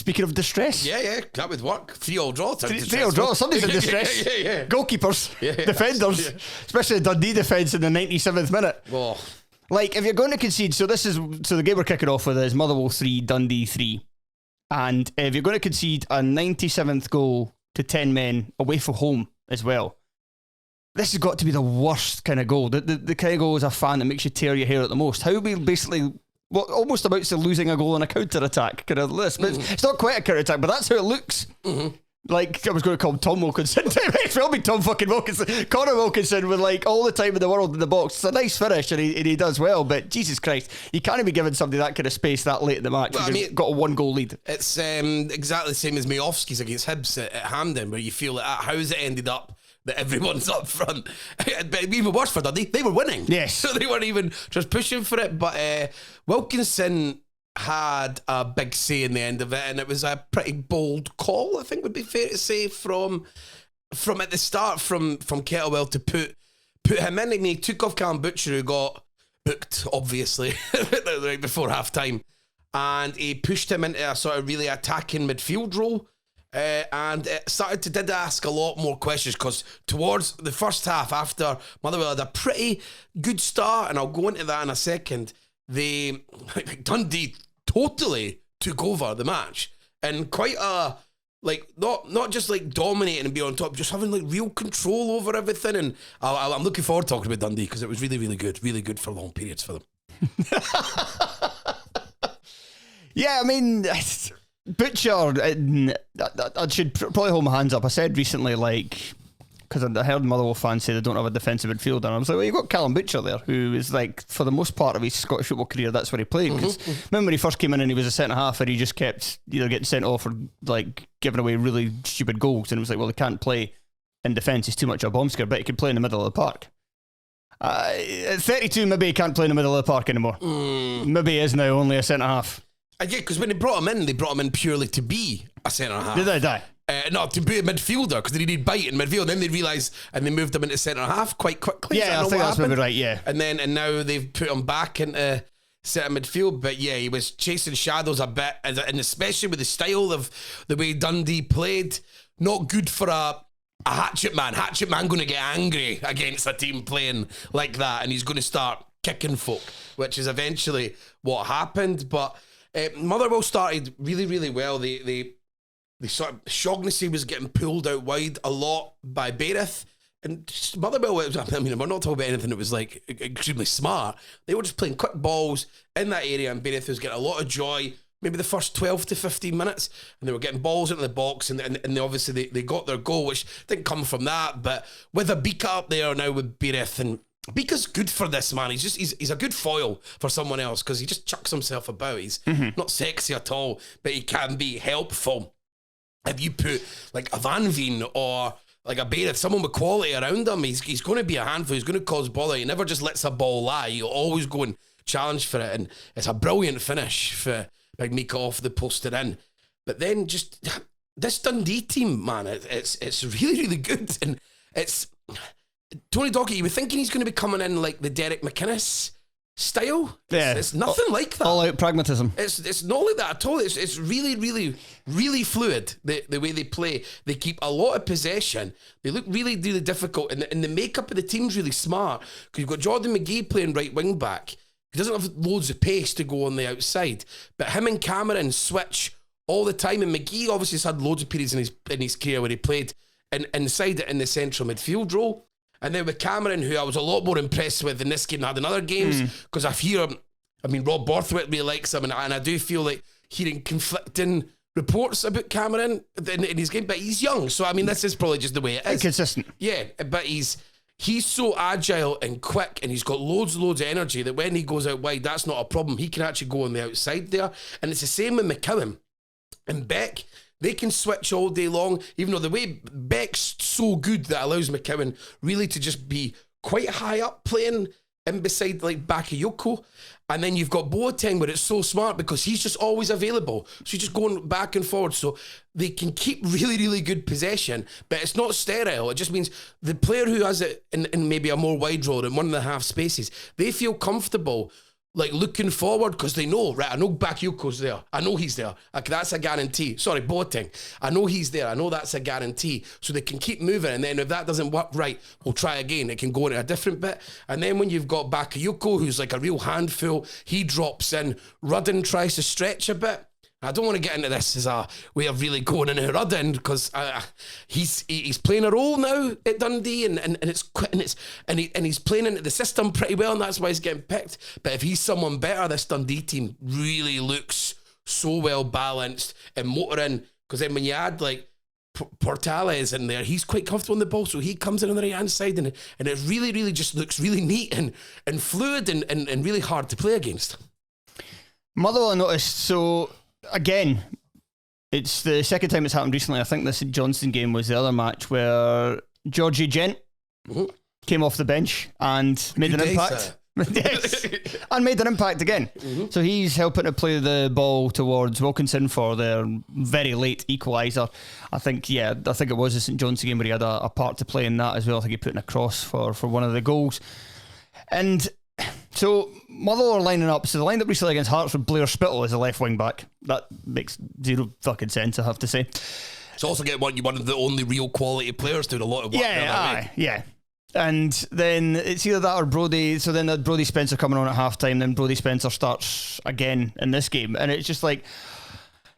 Speaking of distress. Yeah, that would work. 3-3 draw. 3-3 draw. Somebody's in distress. Yeah. Goalkeepers, defenders, Yeah. Especially the Dundee defence in the 97th minute. Oh. Like, if you're going to concede, so the game we're kicking off with is Motherwell 3, Dundee 3. And if you're going to concede a 97th goal to 10 men away from home as well, this has got to be the worst kind of goal. The kind of goal as a fan that makes you tear your hair at the most. How we basically, what almost amounts to losing a goal on a counter-attack kind of list. But it's not quite a counter-attack, but that's how it looks. Mm-hmm. Like, I was going to call him Tom Wilkinson. It's will be Tom fucking Wilkinson. Connor Wilkinson with like all the time in the world in the box. It's a nice finish and he does well, but Jesus Christ, you can't be giving somebody that kind of space that late in the match. Well, you've got a 1-goal lead. It's exactly the same as Majovski's against Hibs at Hampden, where you feel like, how's it ended up that everyone's up front? But even worse for Dundee, they were winning. Yes. So they weren't even just pushing for it. But Wilkinson had a big say in the end of it, and it was a pretty bold call, I think would be fair to say, from at the start from Kettlewell to put him in. I mean, he took off Callum Butcher, who got booked, obviously, right before half-time, and he pushed him into a sort of really attacking midfield role, and it did ask a lot more questions, because towards the first half, after Motherwell had a pretty good start, and I'll go into that in a second, Dundee totally took over the match, and quite a, like, not just like dominating and being on top, just having like real control over everything. And I'm looking forward to talking about Dundee, because it was really, really good for long periods for them. Yeah, I mean, Butcher, I should probably hold my hands up. I said recently, like, because I heard Motherwell fans say they don't have a defensive midfielder, and I was like, well, you've got Callum Butcher there, who is like, for the most part of his Scottish football career, that's where he played. Because remember when he first came in and he was a centre-half, and he just kept either getting sent off or like giving away really stupid goals, and it was like, well, he can't play in defence, he's too much of a bomb scare, but he can play in the middle of the park. At 32, maybe he can't play in the middle of the park anymore. Maybe he is now only a centre-half. Yeah, because when they brought him in purely to be a centre-half. Did they die? No, to be a midfielder, because they needed bite in midfield. Then they realised, and they moved him into centre-half quite quickly. Yeah, I think that's maybe right, yeah. And now they've put him back into centre midfield. But yeah, he was chasing shadows a bit, and especially with the style of the way Dundee played, not good for a hatchet man. Hatchet man going to get angry against a team playing like that, and he's going to start kicking folk, which is eventually what happened. But Motherwell started really, really well. They sort of, Shaughnessy was getting pulled out wide a lot by Beirith, and Motherwell, I mean, we're not talking about anything that was like extremely smart. They were just playing quick balls in that area, and Beirith was getting a lot of joy, maybe the first 12 to 15 minutes, and they were getting balls into the box, and they obviously they got their goal, which didn't come from that, but with a Bika up there now with Beirith, and Bika's good for this, man. He's a good foil for someone else, because he just chucks himself about. He's not sexy at all, but he can be helpful. If you put like a Van Veen or like a Beirith, someone with quality around him, he's going to be a handful. He's going to cause bother. He never just lets a ball lie. He'll always go and challenge for it. And it's a brilliant finish for Big Mika off the post and in. But then just this Dundee team, man, it's really, really good. And it's Tony Dockett, you were thinking he's going to be coming in like the Derek McInnes style. Yeah, it's nothing like that. All out pragmatism. It's not like that at all. It's really, really, really fluid, the way they play. They keep a lot of possession. They look really, really difficult, and the makeup of the team's really smart, because you've got Jordan McGee playing right wing back. He doesn't have loads of pace to go on the outside, but him and Cameron switch all the time, and McGee obviously has had loads of periods in his career where he played inside it in the central midfield role. And then with Cameron, who I was a lot more impressed with in this game than I had in other games, because Rob Borthwick really likes him, and I do feel like hearing conflicting reports about Cameron in his game, but he's young, so I mean, this is probably just the way it is. Inconsistent. Yeah, but he's so agile and quick, and he's got loads of energy that when he goes out wide, that's not a problem. He can actually go on the outside there, and it's the same with McCowan and Beck. They can switch all day long, even though the way Beck's so good that allows McCowan really to just be quite high up playing in beside like Bakayoko. And then you've got Boateng, where it's so smart because he's just always available. So you're just going back and forward. So they can keep really, really good possession, but it's not sterile. It just means the player who has it in maybe a more wide role in 1.5 spaces, they feel comfortable like looking forward because they know, right, I know Bakayoko's there. I know he's there. Like, that's a guarantee. Sorry, Boateng. I know he's there. I know that's a guarantee. So they can keep moving. And then if that doesn't work right, we'll try again. It can go into a different bit. And then when you've got Bakayoko, who's like a real handful, he drops in. Rudden tries to stretch a bit. I don't want to get into this as a way of really going into Rudden because he's playing a role now at Dundee and he's playing into the system pretty well, and that's why he's getting picked. But if he's someone better, this Dundee team really looks so well balanced and motoring. Because then when you add like Portales in there, he's quite comfortable on the ball, so he comes in on the right hand side, and it really just looks really neat and fluid and really hard to play against. Motherwell, I noticed, so again, it's the second time it's happened recently. I think the St Johnstone game was the other match where Georgie Gent came off the bench and made an impact. Yes, and made an impact again. So he's helping to play the ball towards Wilkinson for their very late equaliser. I think it was the St Johnstone game where he had a part to play in that as well. I think he put in a cross for one of the goals. And so Motherwell are lining up. So they lined up recently against Hearts with Blair Spittle as a left wing back. That makes zero fucking sense, I have to say. It's also getting one of the only real quality players doing a lot of work. Yeah. And then it's either that or Brodie. So then Brodie Spencer coming on at half time. Then Brodie Spencer starts again in this game. And it's just like,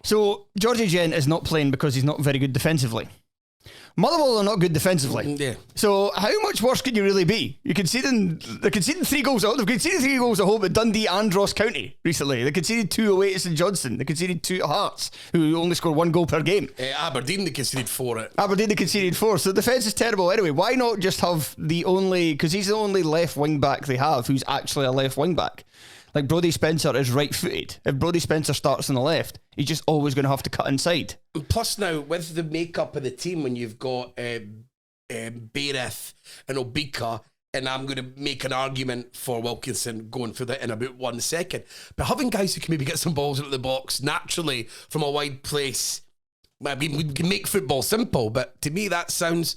so Georgie Gent is not playing because he's not very good defensively. Motherwell are not good defensively. Yeah. So how much worse can you really be? They're conceding 3 goals at home. They've conceded 3 goals at home at Dundee and Ross County recently. They conceded 2 away to St Johnstone. They conceded 2 at Hearts, who only score 1 goal per game. Aberdeen, they conceded 4 Aberdeen, they conceded 4. So the defence is terrible anyway. Why not just have because he's the only left wing back they have who's actually a left wing back. Like Brodie Spencer is right-footed. If Brodie Spencer starts on the left, he's just always going to have to cut inside. Plus now, with the makeup of the team, when you've got Beirith and Obika, and I'm going to make an argument for Wilkinson going through that in about 1 second, but having guys who can maybe get some balls into the box naturally from a wide place, I mean, we can make football simple, but to me that sounds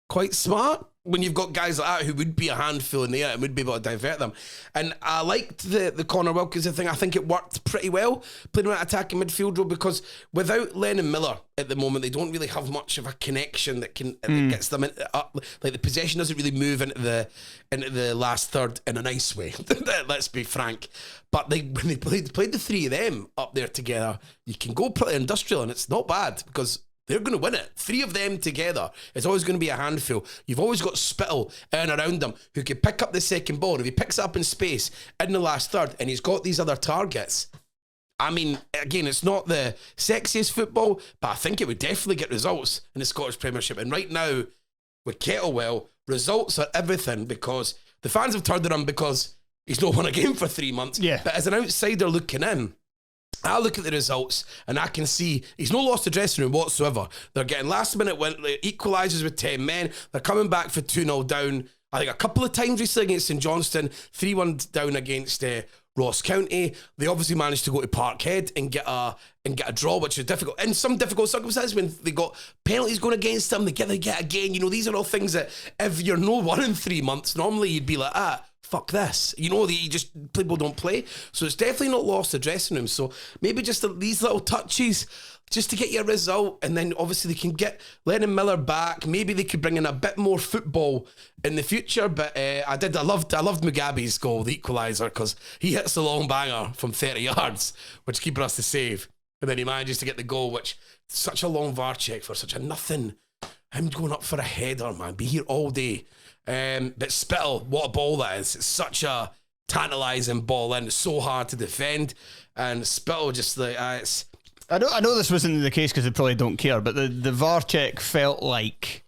quite smart. When you've got guys like that who would be a handful in the air and would be able to divert them. And I liked the Connor Wilkinson thing. I think it worked pretty well, playing around attacking midfield role, because without Lennon Miller at the moment, they don't really have much of a connection that gets them up. Like the possession doesn't really move into the last third in a nice way. Let's be frank. But when they played the 3 of them up there together, you can go pretty industrial, and it's not bad because they're going to win it. 3 of them together, it's always going to be a handful. You've always got Spittle in and around them who can pick up the second ball. If he picks it up in space in the last third and he's got these other targets, I mean, again, it's not the sexiest football, but I think it would definitely get results in the Scottish Premiership. And right now, with Kettlewell, results are everything, because the fans have turned it on because he's not won a game for 3 months. Yeah. But as an outsider looking in, I look at the results and I can see he's not lost the dressing room whatsoever. They're getting last minute equalisers with 10 men. They're coming back for 2-0 down. I think a couple of times recently against St Johnstone, 3-1 down against Ross County. They obviously managed to go to Parkhead and get a draw, which is difficult. In some difficult circumstances, when they got penalties going against them, they get again. You know, these are all things that if you're no one in 3 months, normally you'd be like, fuck this. You know, people don't play. So it's definitely not lost the dressing room. So maybe just these little touches just to get you a result, and then obviously they can get Lennon Miller back. Maybe they could bring in a bit more football in the future. But I loved Mugabe's goal, the equaliser, because he hits a long banger from 30 yards, which keeper has to save. And then he manages to get the goal, which such a long VAR check for such a nothing. Him going up for a header, man. Be here all day. But Spittle, what a ball that is. It's such a tantalising ball, and it's so hard to defend. And Spittle just like, I know this wasn't the case because they probably don't care, but the VAR check felt like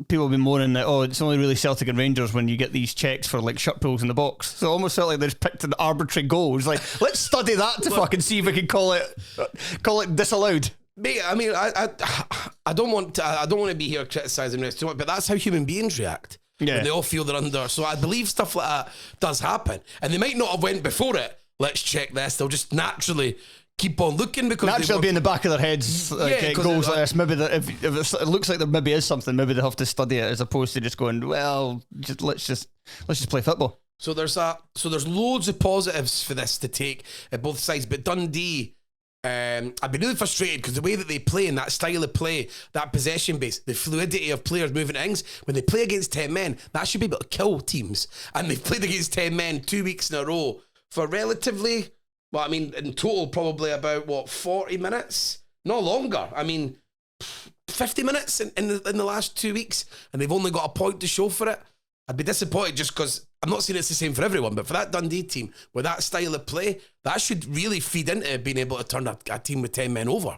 people have been moaning that, it's only really Celtic and Rangers when you get these checks for like shut pulls in the box. So it almost felt like they just picked an arbitrary goal. It's like, let's study that to fucking see if we can call it disallowed. Mate, I mean, I don't want to be here criticising this too much, but that's how human beings react. Yeah. When they all feel they're under. So I believe stuff like that does happen. And they might not have went before it, let's check this. They'll just naturally keep on looking, because naturally be in the back of their heads, goals like this. Maybe if it looks like there maybe is something, maybe they have to study it as opposed to just going, well, let's just play football. So there's loads of positives for this to take at both sides, but Dundee, I've been really frustrated because the way that they play in that style of play, that possession base, the fluidity of players moving things, when they play against 10 men, that should be able to kill teams. And they've played against 10 men 2 weeks in a row for relatively, well, I mean, in total, probably about, 40 minutes? No longer. I mean, 50 minutes in the last 2 weeks, and they've only got a point to show for it. I'd be disappointed just because I'm not saying it's the same for everyone, but for that Dundee team with that style of play, that should really feed into being able to turn a team with 10 men over.